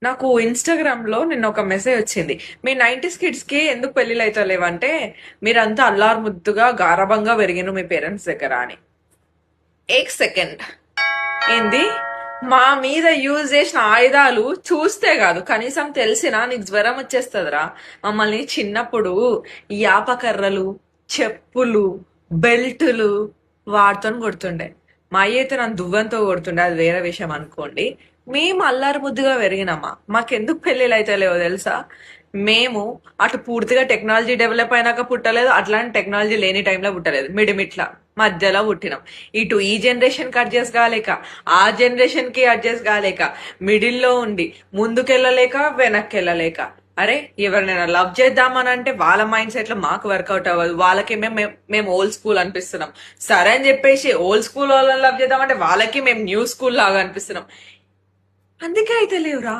నాకు ఇన్స్టాగ్రామ్ లో నిన్న ఒక మెసేజ్ వచ్చింది. మీ 90s కిడ్స్ కి ఎందుకు పెళ్లిళ్ళు అయితే లేవంటే మీరంతా అల్లారు ముద్దుగా గారభంగా పెరిగిన మీ పేరెంట్స్ దగ్గర అని. ఏక్ సెకండ్, ఏంది? మా మీద యూజ్ చేసిన ఆయుధాలు చూస్తే కాదు కనీసం తెలిసినా నీకు జ్వరం వచ్చేస్తుందిరా. మమ్మల్ని చిన్నప్పుడు ఈ యాపకర్రలు, చెప్పులు, బెల్టులు వాటితో కొడుతుండే. మా అయ్య అయితే నన్ను దువ్వెంతో కొడుతుండే, అది వేరే విషయం అనుకోండి. మేము అల్లారు ముద్దుగా పెరిగినామా, మాకెందుకు పెళ్ళిళ్ళు అయితే లేవో తెలుసా? మేము అటు పూర్తిగా టెక్నాలజీ డెవలప్ అయినాక పుట్టలేదు, అట్లాంటి టెక్నాలజీ లేని టైంలో పుట్టలేదు, మిడిమిట్లా మధ్యలో పుట్టినాం. ఇటు ఈ జనరేషన్ కి అడ్జస్ట్ కాలేక, ఆ జనరేషన్ కి అడ్జస్ట్ కాలేక, మిడిల్లో ఉండి ముందుకెళ్ళలేక వెనక్కి వెళ్ళలేక. అరే, ఎవరినైనా లవ్ చేద్దామని అంటే వాళ్ళ మైండ్ సెట్ లో మాకు వర్కౌట్ అవ్వదు, వాళ్ళకి మేము ఓల్డ్ స్కూల్ అనిపిస్తున్నాం. సరే అని చెప్పేసి ఓల్డ్ స్కూల్ వాళ్ళని లవ్ చేద్దామంటే వాళ్ళకి మేము న్యూ స్కూల్ లాగా అనిపిస్తున్నాం. అందుకే అయితే లేవురా.